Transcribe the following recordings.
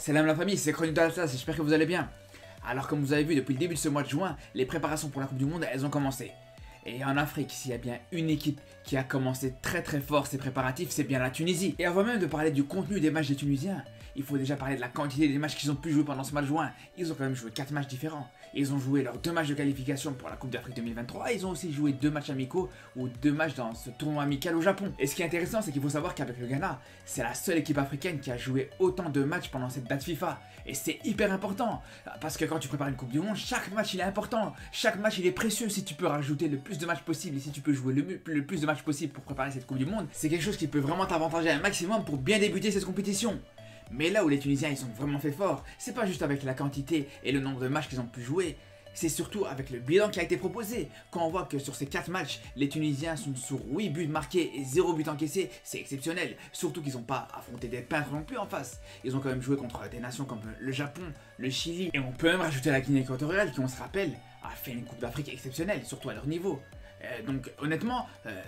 Salam la famille, c'est Chronique de l'Atlas, j'espère que vous allez bien. Alors comme vous avez vu depuis le début de ce mois de juin, les préparations pour la Coupe du Monde, elles ont commencé. Et en Afrique, s'il y a bien une équipe qui a commencé très fort ses préparatifs, c'est bien la Tunisie. Et avant même de parler du contenu des matchs des Tunisiens, il faut déjà parler de la quantité des matchs qu'ils ont pu jouer pendant ce mois de juin. Ils ont quand même joué 4 matchs différents. Ils ont joué leurs 2 matchs de qualification pour la Coupe d'Afrique 2023. Ils ont aussi joué 2 matchs amicaux ou 2 matchs dans ce tournoi amical au Japon. Et ce qui est intéressant, c'est qu'il faut savoir qu'avec le Ghana, c'est la seule équipe africaine qui a joué autant de matchs pendant cette date FIFA. Et c'est hyper important, parce que quand tu prépares une Coupe du Monde, chaque match il est important. Chaque match il est précieux. Si tu peux rajouter le plus de matchs possible et si tu peux jouer le plus de matchs possible pour préparer cette Coupe du Monde, c'est quelque chose qui peut vraiment t'avantager un maximum pour bien débuter cette compétition. Mais là où les Tunisiens ils ont vraiment fait fort, c'est pas juste avec la quantité et le nombre de matchs qu'ils ont pu jouer, c'est surtout avec le bilan qui a été proposé. Quand on voit que sur ces 4 matchs, les Tunisiens sont sur 8 buts marqués et 0 but encaissé, c'est exceptionnel. Surtout qu'ils n'ont pas affronté des peintres non plus en face. Ils ont quand même joué contre des nations comme le Japon, le Chili, et on peut même rajouter la Guinée équatoriale qui, on se rappelle, a fait une Coupe d'Afrique exceptionnelle, surtout à leur niveau. Donc honnêtement,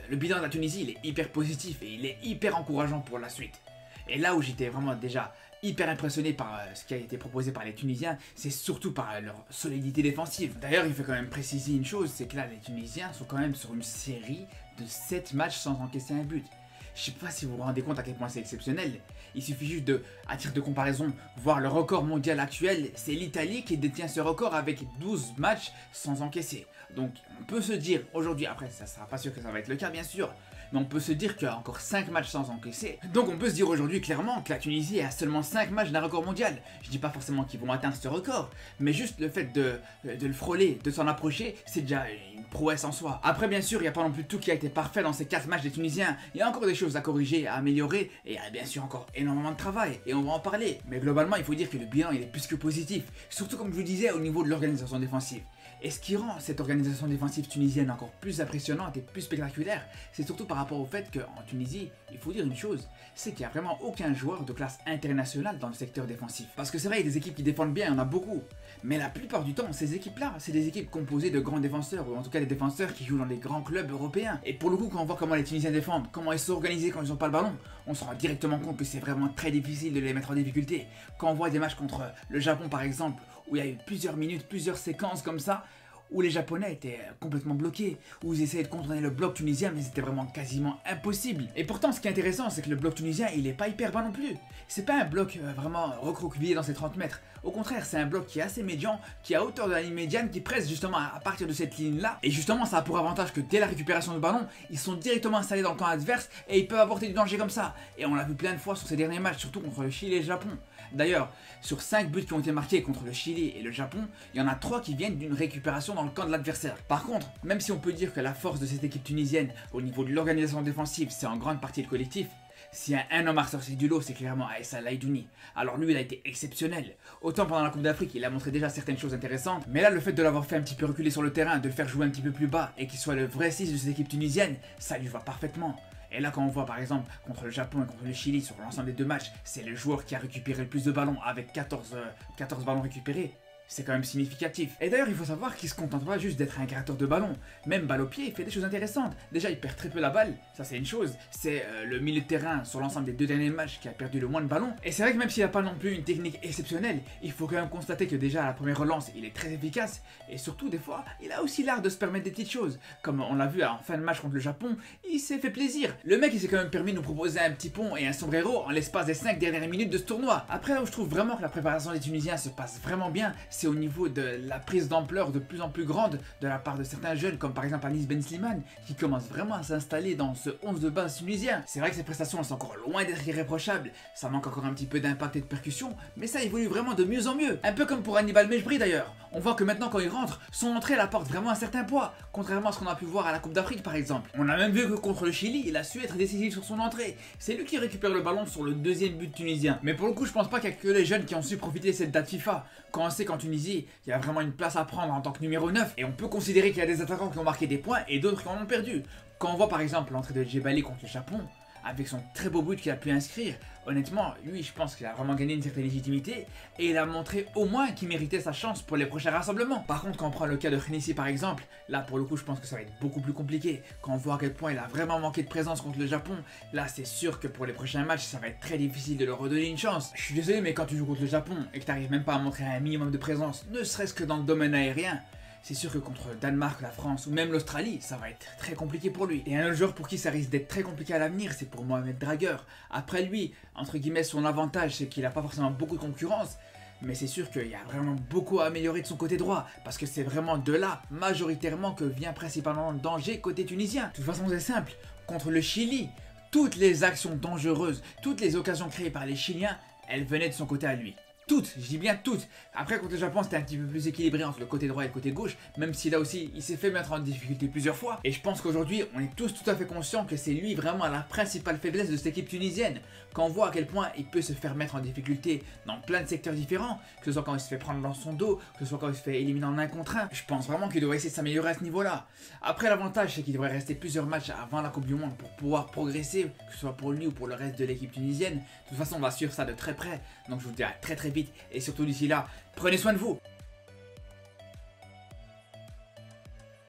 le bilan de la Tunisie il est hyper positif et il est hyper encourageant pour la suite. Et là où j'étais vraiment déjà hyper impressionné par ce qui a été proposé par les Tunisiens, c'est surtout par leur solidité défensive. D'ailleurs, il faut quand même préciser une chose, c'est que là, les Tunisiens sont quand même sur une série de 7 matchs sans encaisser un but. Je sais pas si vous vous rendez compte à quel point c'est exceptionnel. Il suffit juste de, à titre de comparaison, voir le record mondial actuel, c'est l'Italie qui détient ce record avec 12 matchs sans encaisser. Donc on peut se dire aujourd'hui, après ça sera pas sûr que ça va être le cas bien sûr, mais on peut se dire qu'il y a encore 5 matchs sans encaisser. Donc on peut se dire aujourd'hui clairement que la Tunisie a seulement 5 matchs d'un record mondial. Je dis pas forcément qu'ils vont atteindre ce record, mais juste le fait de le frôler, de s'en approcher, c'est déjà une prouesse en soi. Après bien sûr, il n'y a pas non plus tout qui a été parfait dans ces 4 matchs des Tunisiens. Il y a encore des choses à corriger, à améliorer, et il y a bien sûr encore énormément de travail, et on va en parler. Mais globalement, il faut dire que le bilan il est plus que positif, surtout comme je vous disais au niveau de l'organisation défensive. Et ce qui rend cette organisation défensive tunisienne encore plus impressionnante et plus spectaculaire, c'est surtout par rapport au fait qu'en Tunisie, il faut dire une chose, c'est qu'il n'y a vraiment aucun joueur de classe internationale dans le secteur défensif. Parce que c'est vrai, il y a des équipes qui défendent bien, il y en a beaucoup. Mais la plupart du temps, ces équipes-là, c'est des équipes composées de grands défenseurs, ou en tout cas des défenseurs qui jouent dans les grands clubs européens. Et pour le coup, quand on voit comment les Tunisiens défendent, comment ils sont organisés quand ils n'ont pas le ballon, on se rend directement compte que c'est vraiment très difficile de les mettre en difficulté. Quand on voit des matchs contre le Japon par exemple, où il y a eu plusieurs minutes, plusieurs séquences comme ça, où les Japonais étaient complètement bloqués, où ils essayaient de contourner le bloc tunisien, mais c'était vraiment quasiment impossible. Et pourtant, ce qui est intéressant, c'est que le bloc tunisien, il est pas hyper bas non plus. C'est pas un bloc vraiment recroquevillé dans ses 30 mètres. Au contraire, c'est un bloc qui est assez médian, qui est à hauteur de la ligne médiane, qui presse justement à partir de cette ligne-là. Et justement, ça a pour avantage que dès la récupération du ballon, ils sont directement installés dans le camp adverse et ils peuvent apporter du danger comme ça. Et on l'a vu plein de fois sur ces derniers matchs, surtout contre le Chili et le Japon. D'ailleurs, sur 5 buts qui ont été marqués contre le Chili et le Japon, il y en a 3 qui viennent d'une récupération dans le camp de l'adversaire. Par contre, même si on peut dire que la force de cette équipe tunisienne au niveau de l'organisation défensive, c'est en grande partie le collectif, s'il y a un homme à ressortir du lot, c'est clairement Aissa Laidouni. Alors lui, il a été exceptionnel. Autant pendant la Coupe d'Afrique, il a montré déjà certaines choses intéressantes, mais là, le fait de l'avoir fait un petit peu reculer sur le terrain, de le faire jouer un petit peu plus bas et qu'il soit le vrai 6 de cette équipe tunisienne, ça lui va parfaitement. Et là, quand on voit par exemple contre le Japon et contre le Chili sur l'ensemble des 2 matchs, c'est le joueur qui a récupéré le plus de ballons avec 14 ballons récupérés. C'est quand même significatif. Et d'ailleurs, il faut savoir qu'il se contente pas juste d'être un créateur de ballon. Même balle au pied, il fait des choses intéressantes. Déjà, il perd très peu la balle, ça c'est une chose. C'est le milieu de terrain sur l'ensemble des 2 derniers matchs qui a perdu le moins de ballons. Et c'est vrai que même s'il n'a pas non plus une technique exceptionnelle, il faut quand même constater que déjà à la première relance, il est très efficace. Et surtout, des fois, il a aussi l'art de se permettre des petites choses. Comme on l'a vu en fin de match contre le Japon, il s'est fait plaisir. Le mec, il s'est quand même permis de nous proposer un petit pont et un sombrero en l'espace des 5 dernières minutes de ce tournoi. Après, là où je trouve vraiment que la préparation des Tunisiens se passe vraiment bien, c'est au niveau de la prise d'ampleur de plus en plus grande de la part de certains jeunes, comme par exemple Anis Ben Slimane, qui commence vraiment à s'installer dans ce 11 de base tunisien. C'est vrai que ses prestations sont encore loin d'être irréprochables, ça manque encore un petit peu d'impact et de percussion, mais ça évolue vraiment de mieux en mieux. Un peu comme pour Hannibal Mejbri d'ailleurs. On voit que maintenant quand il rentre, son entrée elle apporte vraiment un certain poids, contrairement à ce qu'on a pu voir à la Coupe d'Afrique par exemple. On a même vu que contre le Chili, il a su être décisif sur son entrée. C'est lui qui récupère le ballon sur le 2e but tunisien. Mais pour le coup, je pense pas qu'il y a que les jeunes qui ont su profiter de cette date FIFA. Quand on sait qu'en Tunisie, il y a vraiment une place à prendre en tant que numéro 9, et on peut considérer qu'il y a des attaquants qui ont marqué des points et d'autres qui en ont perdu. Quand on voit par exemple l'entrée de Djebali contre le Japon, avec son très beau but qu'il a pu inscrire. Honnêtement, lui, je pense qu'il a vraiment gagné une certaine légitimité et il a montré au moins qu'il méritait sa chance pour les prochains rassemblements. Par contre, quand on prend le cas de Hennessy par exemple, là pour le coup, je pense que ça va être beaucoup plus compliqué. Quand on voit à quel point il a vraiment manqué de présence contre le Japon, là c'est sûr que pour les prochains matchs, ça va être très difficile de leur redonner une chance. Je suis désolé, mais quand tu joues contre le Japon et que tu n'arrives même pas à montrer un minimum de présence, ne serait-ce que dans le domaine aérien, c'est sûr que contre le Danemark, la France ou même l'Australie, ça va être très compliqué pour lui. Et un autre joueur pour qui ça risque d'être très compliqué à l'avenir, c'est pour Mohamed Drager. Après lui, entre guillemets, son avantage, c'est qu'il n'a pas forcément beaucoup de concurrence, mais c'est sûr qu'il y a vraiment beaucoup à améliorer de son côté droit, parce que c'est vraiment de là, majoritairement, que vient principalement le danger côté tunisien. De toute façon, c'est simple, contre le Chili, toutes les actions dangereuses, toutes les occasions créées par les Chiliens, elles venaient de son côté à lui. Toutes, je dis bien toutes. Après contre le Japon c'était un petit peu plus équilibré entre le côté droit et le côté gauche, même si là aussi il s'est fait mettre en difficulté plusieurs fois. Et je pense qu'aujourd'hui on est tous tout à fait conscients que c'est lui vraiment la principale faiblesse de cette équipe tunisienne. Quand on voit à quel point il peut se faire mettre en difficulté dans plein de secteurs différents, que ce soit quand il se fait prendre dans son dos, que ce soit quand il se fait éliminer en 1 contre 1, je pense vraiment qu'il devrait essayer de s'améliorer à ce niveau-là. Après l'avantage c'est qu'il devrait rester plusieurs matchs avant la Coupe du Monde pour pouvoir progresser, que ce soit pour lui ou pour le reste de l'équipe tunisienne. De toute façon on va suivre ça de très près, donc je vous dis à très vite et surtout d'ici là, prenez soin de vous.